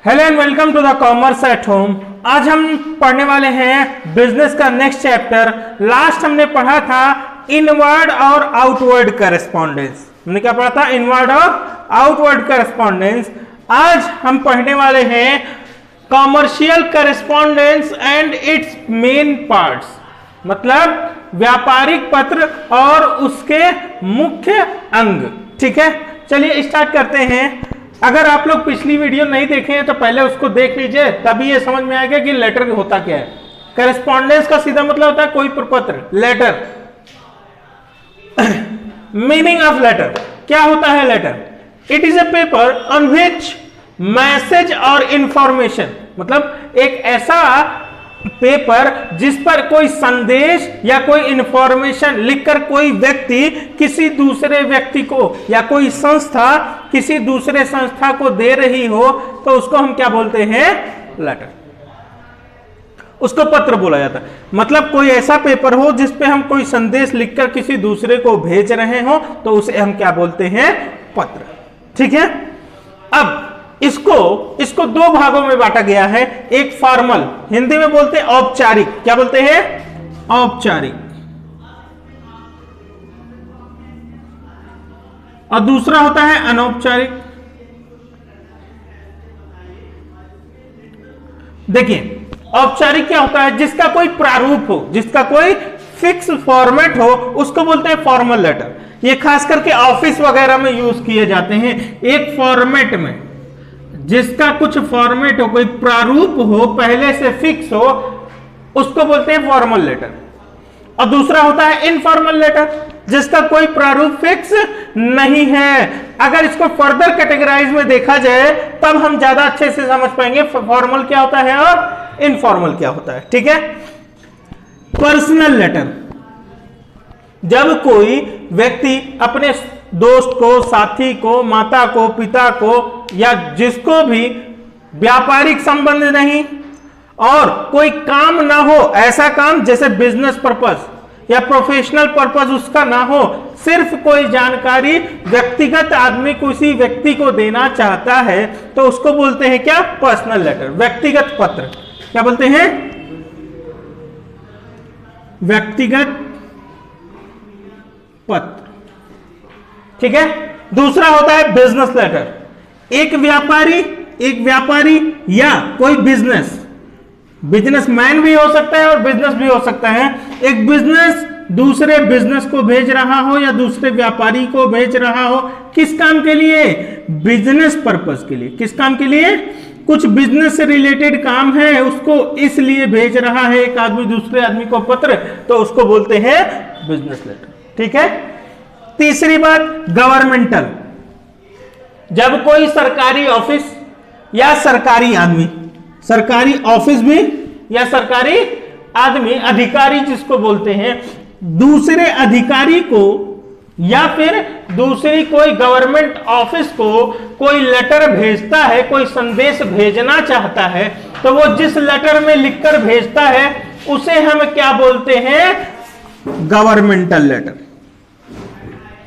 Hello and welcome to the commerce at home. आज हम पढ़ने वाले हैं बिजनेस का नेक्स्ट चैप्टर। लास्ट हमने पढ़ा था इनवर्ड और आउटवर्ड करेस्पॉन्डेंस। हमने क्या पढ़ा था? इनवर्ड और आउटवर्ड करेस्पॉन्डेंस। आज हम पढ़ने वाले हैं commercial correspondence and it's main parts, मतलब व्यापारिक पत्र और उसके मुख्य अंग। ठीक है, चलिए स्टार्ट करते हैं। अगर आप लोग पिछली वीडियो नहीं देखे हैं तो पहले उसको देख लीजिए, तभी ये समझ में आएगा कि लेटर होता क्या है। करेस्पॉन्डेंस का सीधा मतलब होता है कोई प्रपत्र, लेटर। मीनिंग ऑफ लेटर, क्या होता है letter? It is a paper on which message और इंफॉर्मेशन, मतलब एक ऐसा पेपर जिस पर कोई संदेश या कोई इंफॉर्मेशन लिखकर कोई व्यक्ति किसी दूसरे व्यक्ति को या कोई संस्था किसी दूसरे संस्था को दे रही हो तो उसको हम क्या बोलते हैं? लेटर। उसको पत्र बोला जाता है। मतलब कोई ऐसा पेपर हो जिस पे हम कोई संदेश लिखकर किसी दूसरे को भेज रहे हो तो उसे हम क्या बोलते हैं? पत्र। ठीक है, अब इसको दो भागों में बांटा गया है। एक फॉर्मल, हिंदी में बोलते हैं औपचारिक। क्या बोलते हैं? औपचारिक। और दूसरा होता है अनौपचारिक। देखिए, औपचारिक क्या होता है? जिसका कोई प्रारूप हो, जिसका कोई फिक्स फॉर्मेट हो, उसको बोलते हैं फॉर्मल लेटर। ये खास करके ऑफिस वगैरह में यूज किए जाते हैं। एक फॉर्मेट में जिसका कुछ फॉर्मेट हो, कोई प्रारूप हो, पहले से फिक्स हो, उसको बोलते हैं फॉर्मल लेटर। और दूसरा होता है इनफॉर्मल लेटर, जिसका कोई प्रारूप फिक्स नहीं है। अगर इसको फर्दर कैटेगराइज में देखा जाए तब हम ज्यादा अच्छे से समझ पाएंगे फॉर्मल क्या होता है और इनफॉर्मल क्या होता है। ठीक है, पर्सनल लेटर, जब कोई व्यक्ति अपने दोस्त को, साथी को, माता को, पिता को या जिसको भी व्यापारिक संबंध नहीं और कोई काम ना हो, ऐसा काम जैसे बिजनेस पर्पस या प्रोफेशनल पर्पस उसका ना हो, सिर्फ कोई जानकारी व्यक्तिगत आदमी किसी व्यक्ति को देना चाहता है तो उसको बोलते हैं क्या? पर्सनल लेटर, व्यक्तिगत पत्र। क्या बोलते हैं? व्यक्तिगत पत्र। ठीक है, दूसरा होता है बिजनेस लेटर। एक व्यापारी या कोई बिजनेसमैन भी हो सकता है और बिजनेस भी हो सकता है। एक बिजनेस दूसरे बिजनेस को भेज रहा हो या दूसरे व्यापारी को भेज रहा हो, किस काम के लिए? बिजनेस पर्पस के लिए। किस काम के लिए? कुछ बिजनेस से रिलेटेड काम है, उसको इसलिए भेज रहा है एक आदमी दूसरे आदमी को पत्र, तो उसको बोलते हैं बिजनेस लेटर। ठीक है, तीसरी बात गवर्नमेंटल, जब कोई सरकारी ऑफिस या सरकारी आदमी, सरकारी ऑफिस भी या सरकारी आदमी, अधिकारी जिसको बोलते हैं, दूसरे अधिकारी को या फिर दूसरी कोई गवर्नमेंट ऑफिस को कोई लेटर भेजता है, कोई संदेश भेजना चाहता है, तो वो जिस लेटर में लिखकर भेजता है उसे हम क्या बोलते हैं? Governmental letter.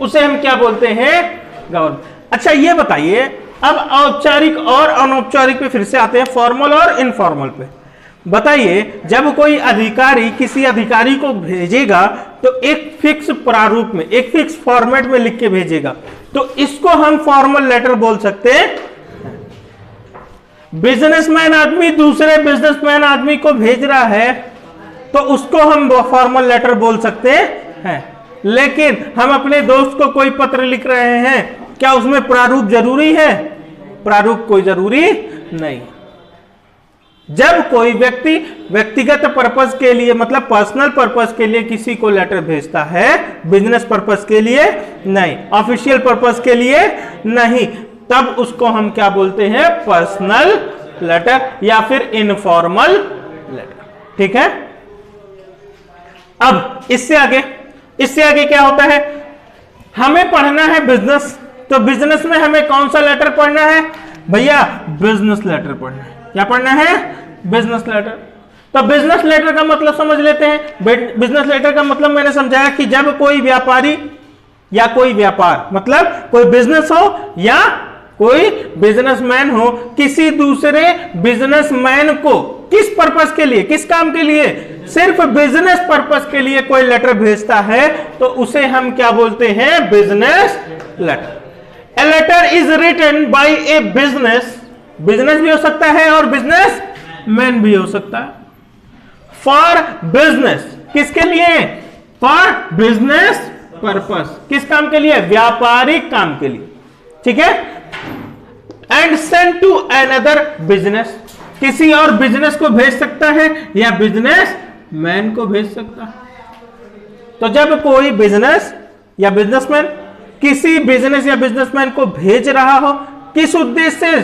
उसे हम क्या बोलते हैं? गवर्नमेंट। अच्छा, ये बताइए, अब औपचारिक और अनौपचारिक पे फिर से आते हैं, फॉर्मल और इनफॉर्मल पे। बताइए, जब कोई अधिकारी किसी अधिकारी को भेजेगा तो एक फिक्स प्रारूप में, एक फिक्स फॉर्मेट में लिख के भेजेगा, तो इसको हम फॉर्मल लेटर बोल सकते हैं। बिजनेसमैन आदमी दूसरे बिजनेसमैन आदमी को भेज रहा है तो उसको हम फॉर्मल लेटर बोल सकते हैं। लेकिन हम अपने दोस्त को कोई पत्र लिख रहे हैं, क्या उसमें प्रारूप जरूरी है? प्रारूप कोई जरूरी नहीं। जब कोई व्यक्ति व्यक्तिगत पर्पस के लिए, मतलब पर्सनल पर्पस के लिए किसी को लेटर भेजता है, बिजनेस पर्पस के लिए नहीं, ऑफिशियल पर्पस के लिए नहीं, तब उसको हम क्या बोलते हैं? पर्सनल लेटर या फिर इनफॉर्मल लेटर। ठीक है, अब इससे आगे क्या होता है? हमें पढ़ना है बिजनेस, तो बिजनेस में हमें कौन सा लेटर पढ़ना है? भैया बिजनेस लेटर पढ़ना है। क्या पढ़ना है? Business letter. तो बिजनेस लेटर का मतलब समझ लेते हैं। बिजनेस लेटर का मतलब मैंने समझाया कि जब कोई व्यापारी या कोई व्यापार, मतलब कोई बिजनेस हो या कोई बिजनेसमैन हो किसी दूसरे बिजनेसमैन को किस पर्पस के लिए, किस काम के लिए, सिर्फ बिजनेस पर्पस के लिए कोई लेटर भेजता है तो उसे हम क्या बोलते हैं, business letter. A letter is written by a business, business भी हो सकता है और बिजनेस मैन भी हो सकता है। फॉर बिजनेस, किसके लिए, फॉर बिजनेस पर्पस, किस काम के लिए, व्यापारिक काम के लिए, ठीक है। And send to another business, किसी और बिजनेस को भेज सकता है या बिजनेस मैन को भेज सकता है। तो जब कोई बिजनेस या बिजनेसमैन किसी बिजनेस या बिजनेसमैन को भेज रहा हो, किस उद्देश्य से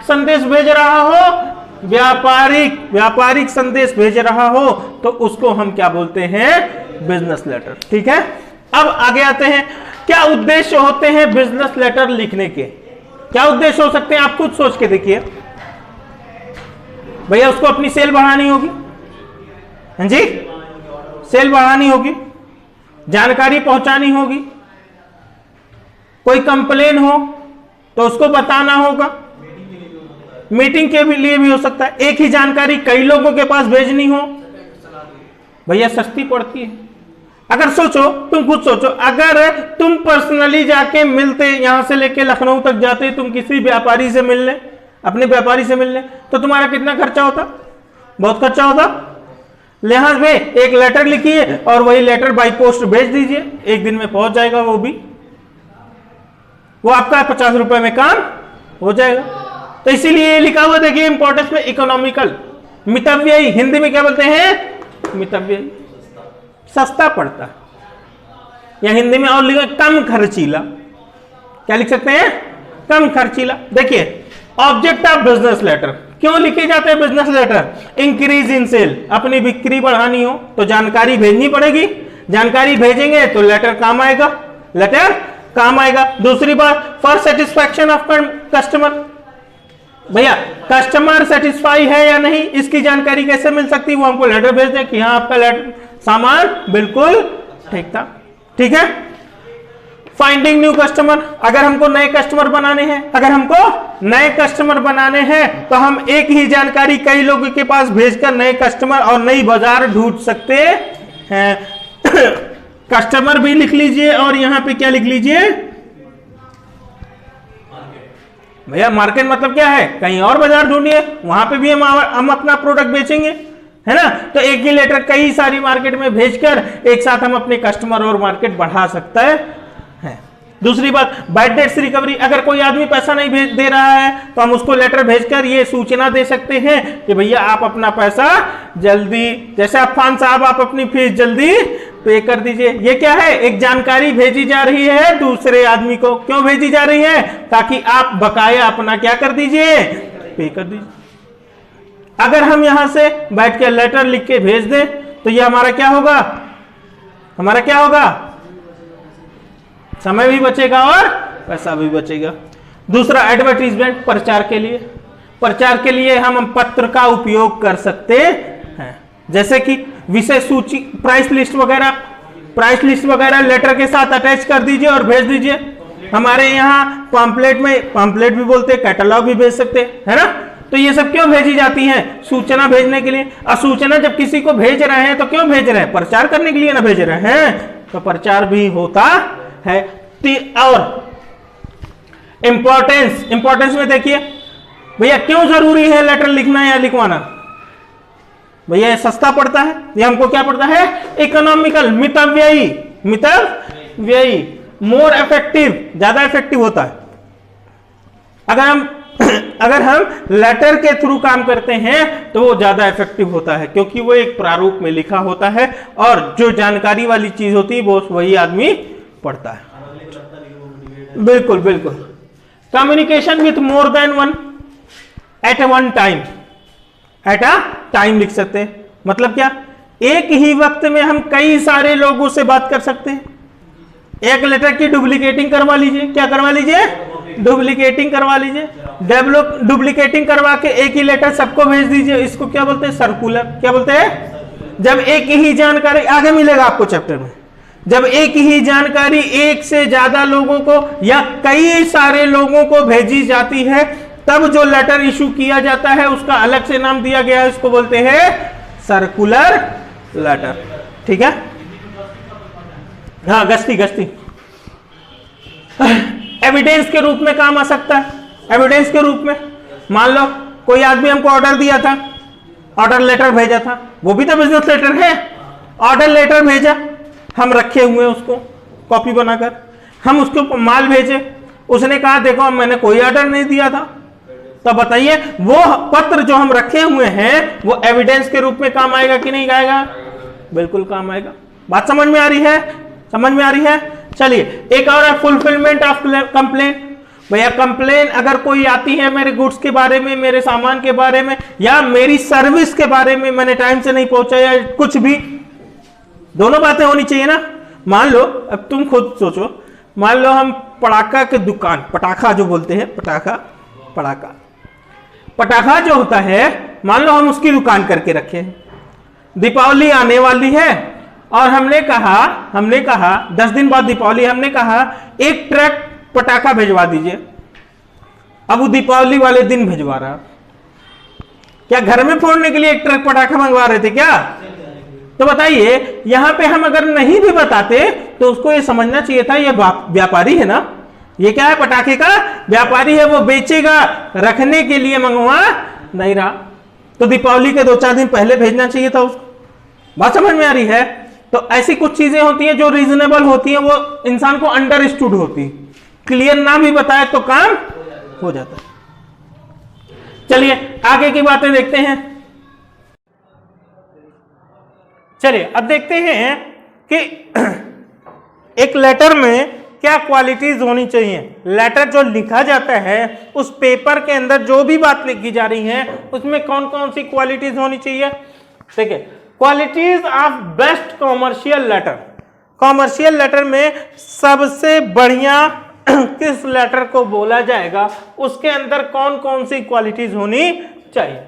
संदेश भेज रहा हो, व्यापारिक संदेश भेज रहा हो, तो उसको हम क्या बोलते हैं, बिजनेस लेटर, ठीक है। अब आगे आते हैं, क्या उद्देश्य होते हैं बिजनेस लेटर लिखने के, क्या उद्देश्य हो सकते हैं, आप खुद सोच के देखिए। भैया उसको अपनी सेल बढ़ानी होगी, हाँ जी, सेल बढ़ानी होगी, जानकारी पहुंचानी होगी, कोई कंप्लेन हो तो उसको बताना होगा, मीटिंग के लिए भी हो सकता है, एक ही जानकारी कई लोगों के पास भेजनी हो, भैया सस्ती पड़ती है। अगर सोचो, तुम खुद सोचो, अगर तुम पर्सनली जाके मिलते, यहां से लेके लखनऊ तक जाते तुम किसी व्यापारी से मिलने, अपने व्यापारी से मिलने, तो तुम्हारा कितना खर्चा होता, बहुत खर्चा होता। लिहाज में एक लेटर लिखिए और वही लेटर बाई पोस्ट भेज दीजिए, एक दिन में पहुंच जाएगा, वो आपका 50 रुपए में काम हो जाएगा। तो इसीलिए लिखा हुआ देखिए इंपॉर्टेंस में, इकोनॉमिकल, मितव्ययी, हिंदी में क्या बोलते हैं, मितव्ययी, सस्ता पड़ता है, या हिंदी में और लिखो कम खर्चीला, क्या लिख सकते हैं, कम खर्चीला। देखिए ऑब्जेक्ट ऑफ बिजनेस लेटर, क्यों लिखे जाते हैं business letter, increase in sale, अपनी बिक्री बढ़ानी हो तो जानकारी भेजनी पड़ेगी, जानकारी भेजेंगे तो लेटर काम आएगा, लेटर काम आएगा। दूसरी बात, फॉर सेटिस्फैक्शन ऑफ कस्टमर, भैया कस्टमर सेटिस्फाई है या नहीं इसकी जानकारी कैसे मिल सकती है, वो हमको लेटर भेज दे कि हाँ आपका लेटर सामान बिल्कुल ठीक था, ठीक है। फाइंडिंग न्यू कस्टमर, अगर हमको नए कस्टमर बनाने हैं, अगर हमको नए कस्टमर बनाने हैं तो हम एक ही जानकारी कई लोगों के पास भेजकर नए कस्टमर और नई बाजार ढूंढ सकते हैं। कस्टमर भी लिख लीजिए और यहां पे क्या लिख लीजिए, भैया मार्केट मतलब क्या है, कहीं और बाजार ढूंढिए, वहां पे भी हम अपना प्रोडक्ट बेचेंगे, है ना। तो एक ही लेटर कई सारी मार्केट में भेजकर एक साथ हम अपने कस्टमर और मार्केट बढ़ा सकता है। दूसरी बात, बैड डेट्स रिकवरी, अगर कोई आदमी पैसा नहीं भेज दे रहा है तो हम उसको लेटर भेजकर ये सूचना दे सकते हैं कि भैया आप अपना पैसा जल्दी, जैसे अफान साहब आप अपनी फीस जल्दी पे कर दीजिए। ये क्या है, एक जानकारी भेजी जा रही है दूसरे आदमी को, क्यों भेजी जा रही है, ताकि आप बकाया अपना क्या कर दीजिए, पे कर दीजिए। अगर हम यहां से बैठ के लेटर लिख के भेज दें तो ये हमारा क्या होगा, हमारा क्या होगा, समय भी बचेगा और पैसा भी बचेगा। दूसरा एडवर्टीजमेंट, प्रचार के लिए, प्रचार के लिए हम पत्र का उपयोग कर सकते हैं, जैसे कि विषय सूची, प्राइस लिस्ट वगैरह लेटर के साथ अटैच कर दीजिए और भेज दीजिए। हमारे यहाँ पंपलेट में, पंपलेट भी बोलते हैं, कैटलॉग भी भेज सकते हैं, है ना। तो ये सब क्यों भेजी जाती हैं, सूचना भेजने के लिए। और सूचना जब किसी को भेज रहे हैं तो क्यों भेज रहे हैं, प्रचार करने के लिए ना भेज रहे हैं, तो प्रचार भी होता है। और इंपॉर्टेंस में देखिए भैया क्यों जरूरी है लेटर लिखना या लिखवाना, भैया ये सस्ता पड़ता है, ये हमको क्या पड़ता है, इकोनॉमिकल, मितव्ययी, मोर इफेक्टिव, ज्यादा इफेक्टिव होता है। अगर हम लेटर के थ्रू काम करते हैं तो वो ज्यादा इफेक्टिव होता है, क्योंकि वो एक प्रारूप में लिखा होता है और जो जानकारी वाली चीज होती है वो वही आदमी पढ़ता है। बिल्कुल बिल्कुल। Communication with more than one at one time, at a time लिख सकते हैं। मतलब क्या, एक ही वक्त में हम कई सारे लोगों से बात कर सकते हैं। एक लेटर की डुप्लीकेटिंग करवा लीजिए, क्या करवा लीजिए, डुप्लीकेटिंग करवा लीजिए। डुप्लीकेटिंग करवा के एक ही लेटर सबको भेज दीजिए, इसको क्या बोलते हैं, सर्कुलर। क्या बोलते हैं, जब एक ही जानकारी, आगे मिलेगा आपको चैप्टर में, जब एक ही जानकारी एक से ज्यादा लोगों को या कई सारे लोगों को भेजी जाती है, तब जो लेटर इशू किया जाता है उसका अलग से नाम दिया गया है, उसको बोलते हैं सर्कुलर लेटर। ठीक है, हाँ, गश्ती एविडेंस के रूप में काम आ सकता है। एविडेंस के रूप में मान लो कोई आदमी हमको ऑर्डर दिया था, ऑर्डर लेटर भेजा था, वो भी तो बिजनेस लेटर है। ऑर्डर लेटर भेजा, हम रखे हुए उसको कॉपी बनाकर, हम उसको माल भेजे, उसने कहा देखो मैंने कोई ऑर्डर नहीं दिया था, तो बताइए वो पत्र जो हम रखे हुए हैं वो एविडेंस के रूप में काम आएगा कि नहीं आएगा? बिल्कुल काम आएगा। बात समझ में आ रही है? समझ में आ रही है? चलिए एक और है फुलफिलमेंट ऑफ कंप्लेंट। भैया कंप्लेन अगर कोई आती है मेरे गुड्स के बारे में, मेरे सामान के बारे में, या मेरी सर्विस के बारे में, मैंने टाइम से नहीं पहुंचा या कुछ भी, दोनों बातें होनी चाहिए ना। मान लो, अब तुम खुद सोचो, मान लो हम पटाखा की दुकान, पटाखा जो बोलते हैं, पटाखा जो होता है, मान लो हम उसकी दुकान करके रखे, दीपावली आने वाली है और हमने कहा 10 दिन बाद दीपावली, हमने कहा एक ट्रक पटाखा भिजवा दीजिए। अब वो दीपावली वाले दिन भिजवा रहा, क्या घर में फोड़ने के लिए एक ट्रक पटाखा मंगवा रहे थे क्या? तो बताइए यहां पे हम अगर नहीं भी बताते तो उसको ये समझना चाहिए था ये व्यापारी है ना, ये क्या है, पटाखे का व्यापारी है, वो बेचेगा, रखने के लिए मंगवा नहीं रहा। तो दीपावली के 2-4 दिन पहले भेजना चाहिए था उसको। बात समझ में आ रही है? तो ऐसी कुछ चीजें होती हैं जो रीजनेबल होती हैं, वो इंसान को अंडरस्टूड होती, क्लियर ना भी बताए तो काम हो जाता है। चलिए आगे की बातें देखते हैं। चलिए अब देखते हैं कि एक लेटर में क्या क्वालिटीज होनी चाहिए। लेटर जो लिखा जाता है उस पेपर के अंदर जो भी बात लिखी जा रही है उसमें कौन कौन सी क्वालिटीज होनी चाहिए। देखिए, qualities of best commercial letter. Commercial letter में सबसे बढ़िया किस लेटर को बोला जाएगा, उसके अंदर कौन कौन सी क्वालिटीज होनी चाहिए।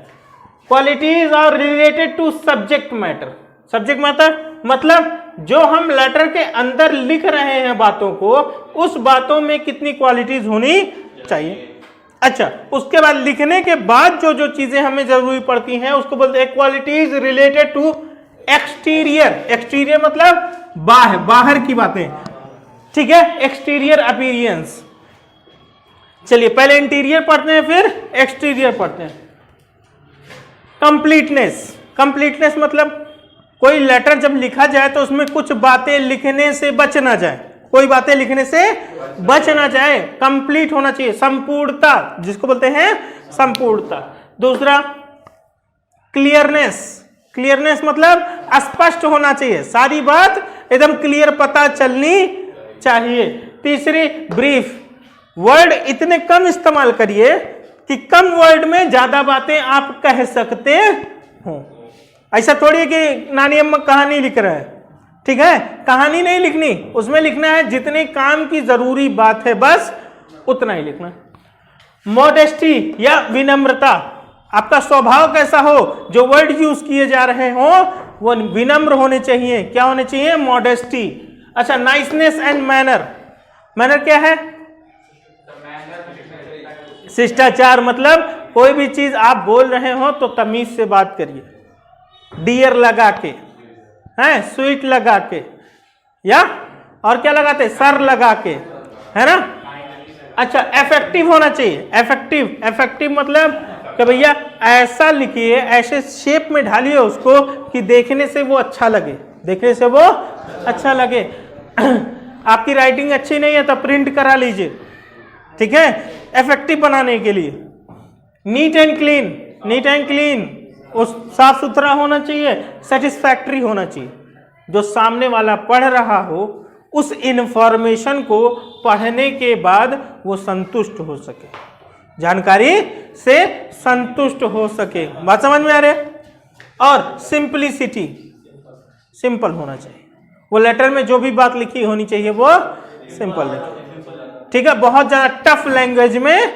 Qualities are related to subject matter. Subject matter मतलब जो हम लेटर के अंदर लिख रहे हैं बातों को, उस बातों में कितनी क्वालिटीज होनी चाहिए। अच्छा, उसके बाद लिखने के बाद जो जो चीजें हमें जरूरी पड़ती हैं उसको बोलते हैं qualities related to exterior. Exterior मतलब बाहर की बातें, ठीक है, एक्सटीरियर अपीयरेंस। चलिए पहले इंटीरियर पढ़ते हैं फिर एक्सटीरियर पढ़ते हैं। कंप्लीटनेस। कंप्लीटनेस मतलब कोई लेटर जब लिखा जाए तो उसमें कुछ बातें लिखने से बच ना जाए, कोई बातें लिखने से बच ना जाए, कंप्लीट होना चाहिए, संपूर्णता जिसको बोलते हैं संपूर्णता। दूसरा क्लियरनेस। क्लियरनेस मतलब स्पष्ट होना चाहिए, सारी बात एकदम क्लियर पता चलनी चाहिए। तीसरी ब्रीफ। वर्ड इतने कम इस्तेमाल करिए कि कम वर्ड में ज्यादा बातें आप कह सकते हो। ऐसा थोड़ी है कि नानी अम्मा कहानी लिख रहा है, ठीक है, कहानी नहीं लिखनी, उसमें लिखना है जितने काम की जरूरी बात है बस उतना ही लिखना है। मॉडेस्टी या विनम्रता। आपका स्वभाव कैसा हो, जो वर्ड यूज किए जा रहे हो वो विनम्र होने चाहिए। क्या होने चाहिए? मॉडेस्टी। अच्छा, नाइसनेस एंड मैनर। मैनर क्या है? शिष्टाचार। मतलब कोई भी चीज आप बोल रहे हो तो तमीज से बात करिए, डियर लगा के, हैं, स्वीट लगा के, या और क्या लगाते, सर लगा के, है ना। अच्छा, इफेक्टिव होना चाहिए। इफेक्टिव। इफेक्टिव मतलब कि भैया ऐसा लिखिए, ऐसे शेप में ढालिए उसको कि देखने से वो अच्छा लगे, देखने से वो अच्छा लगे। आपकी राइटिंग अच्छी नहीं है तो प्रिंट करा लीजिए, ठीक है, इफेक्टिव बनाने के लिए। Neat and clean. Neat and clean, उस साफ सुथरा होना चाहिए, सेटिस्फैक्टरी होना चाहिए। जो सामने वाला पढ़ रहा हो उस इंफॉर्मेशन को पढ़ने के बाद वो संतुष्ट हो सके, जानकारी से संतुष्ट हो सके। बात समझ में आ रही है? और सिंपलिसिटी, सिंपल होना चाहिए। वो लेटर में जो भी बात लिखी होनी चाहिए वो सिंपल लिखी, ठीक है, बहुत ज्यादा टफ लैंग्वेज में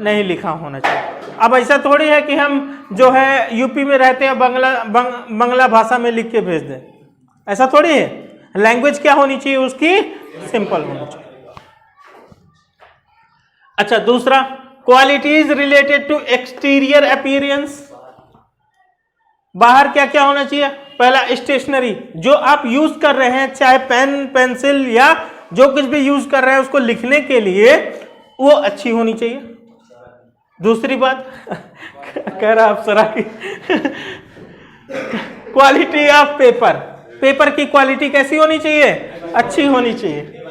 नहीं लिखा होना चाहिए। अब ऐसा थोड़ी है कि हम जो है यूपी में रहते हैं बंगला भाषा में लिख के भेज दें, ऐसा थोड़ी है लैंग्वेज क्या होनी चाहिए उसकी, सिंपल होनी चाहिए। अच्छा, दूसरा, qualities related to exterior appearance. बाहर क्या क्या होना चाहिए? पहला, स्टेशनरी, जो आप यूज कर रहे हैं, चाहे पेन, पेंसिल या जो कुछ भी यूज कर रहे हैं उसको लिखने के लिए, वो अच्छी होनी चाहिए। दूसरी बात कह रहा अप्सरा की क्वालिटी ऑफ पेपर, पेपर की क्वालिटी कैसी होनी चाहिए? अच्छी होनी चाहिए।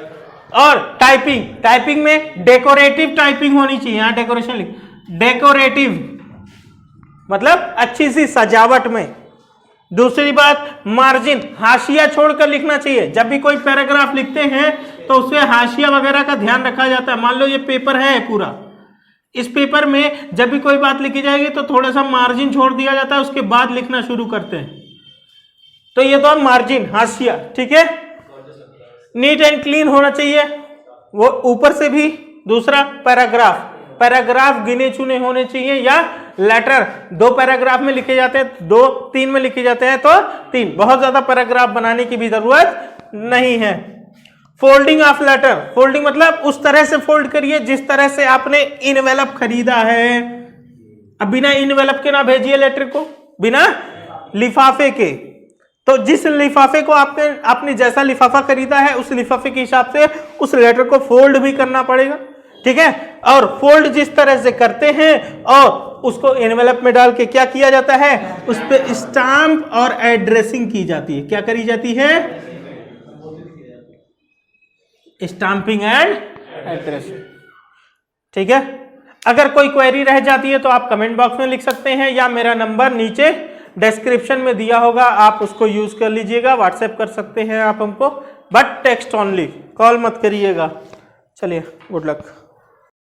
और टाइपिंग, टाइपिंग में डेकोरेटिव टाइपिंग होनी चाहिए। यहां डेकोरेशन लिख, डेकोरेटिव मतलब अच्छी सी सजावट में। दूसरी बात, मार्जिन, हाशिया छोड़कर लिखना चाहिए। जब भी कोई पैराग्राफ लिखते हैं तो उसमें हाशिया वगैरह का ध्यान रखा जाता है। मान लो ये पेपर है पूरा, इस पेपर में जब भी कोई बात लिखी जाएगी तो थोड़ा सा मार्जिन छोड़ दिया जाता है, उसके बाद लिखना शुरू करते हैं। तो ये तो मार्जिन, हाशिया, ठीक है। नीट एंड क्लीन होना चाहिए वो ऊपर से भी। दूसरा, पैराग्राफ, पैराग्राफ गिने चुने होने चाहिए, या लेटर 2 पैराग्राफ में लिखे जाते हैं, 2, 3 में लिखे जाते हैं तो 3, बहुत ज्यादा पैराग्राफ बनाने की भी जरूरत नहीं है। फोल्डिंग ऑफ लेटर, फोल्डिंग मतलब उस तरह से फोल्ड करिए जिस तरह से आपने इनवेलप खरीदा है। अब बिना इनवेलप के ना भेजिए लेटर को, बिना लिफाफे के। तो जिस लिफाफे को आपने जैसा लिफाफा खरीदा है उस लिफाफे के हिसाब से उस लेटर को फोल्ड भी करना पड़ेगा, ठीक है। और फोल्ड जिस तरह से करते हैं और उसको एनवेलप में डाल के क्या किया जाता है, उस पर स्टाम्प और एड्रेसिंग की जाती है। क्या करी जाती है? स्टाम्पिंग एंड एड्रेसिंग, ठीक है। अगर कोई क्वेरी रह जाती है तो आप कमेंट बॉक्स में लिख सकते हैं, या मेरा नंबर नीचे डिस्क्रिप्शन में दिया होगा, आप उसको यूज कर लीजिएगा। व्हाट्सएप कर सकते हैं आप हमको, बट टेक्स्ट ओनली, कॉल मत करिएगा। चलिए, गुड लक।